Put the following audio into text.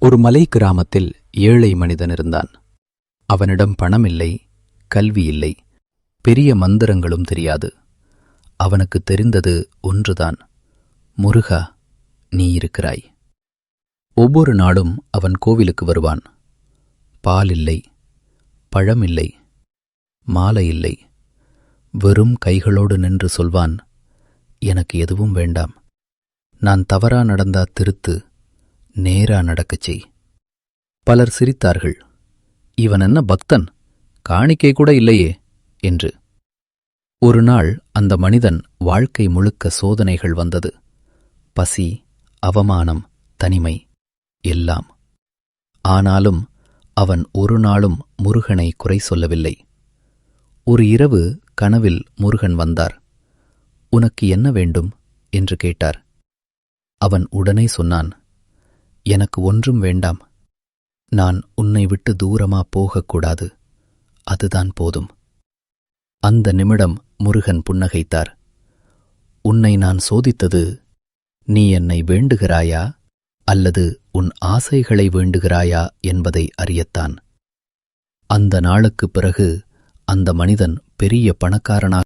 ஒரு மலை கிராமத்தில் ஏழை மனிதன் இருந்தான். அவனிடம் பணம் இல்லை, கல்வி இல்லை, பெரிய மந்திரங்களும் தெரியாது. அவனுக்கு தெரிந்தது ஒன்றுதான்: முருகா, நீ இருக்கிறாய். ஒவ்வொரு நாளும் அவன் கோவிலுக்கு வருவான். பால் இல்லை, பழம் இல்லை, மாலை இல்லை. வெறும் கைகளோடு நின்று சொல்வான், எனக்கு எதுவும் வேண்டாம். நான் தவறா நடந்தா திருத்து, நேரா நடக்கச் செய். பலர் சிரித்தார்கள். இவன் என்ன பக்தன், காணிக்கை கூட இல்லையே என்று. ஒரு நாள் அந்த மனிதன் வாழ்க்கை முழுக்க சோதனைகள் வந்தது. பசி, அவமானம், தனிமை, எல்லாம். ஆனாலும் அவன் ஒரு நாளும் முருகனை குறை சொல்லவில்லை. ஒரு இரவு கனவில் முருகன் வந்தார். உனக்கு என்ன வேண்டும் என்று கேட்டார். அவன் உடனே சொன்னான், எனக்கு ஒன்றும் வேண்டாம். நான் உன்னை விட்டு தூரமா போகக்கூடாது, அதுதான் போதும். அந்த நிமிடம் முருகன் புன்னகைத்தார். உன்னை நான் சோதித்தது, நீ என்னை வேண்டுகிறாயா அல்லது உன் ஆசைகளை வேண்டுகிறாயா என்பதை அறியத்தான். அந்த நாளுக்குப் பிறகு அந்த மனிதன் பெரிய பணக்காரனாக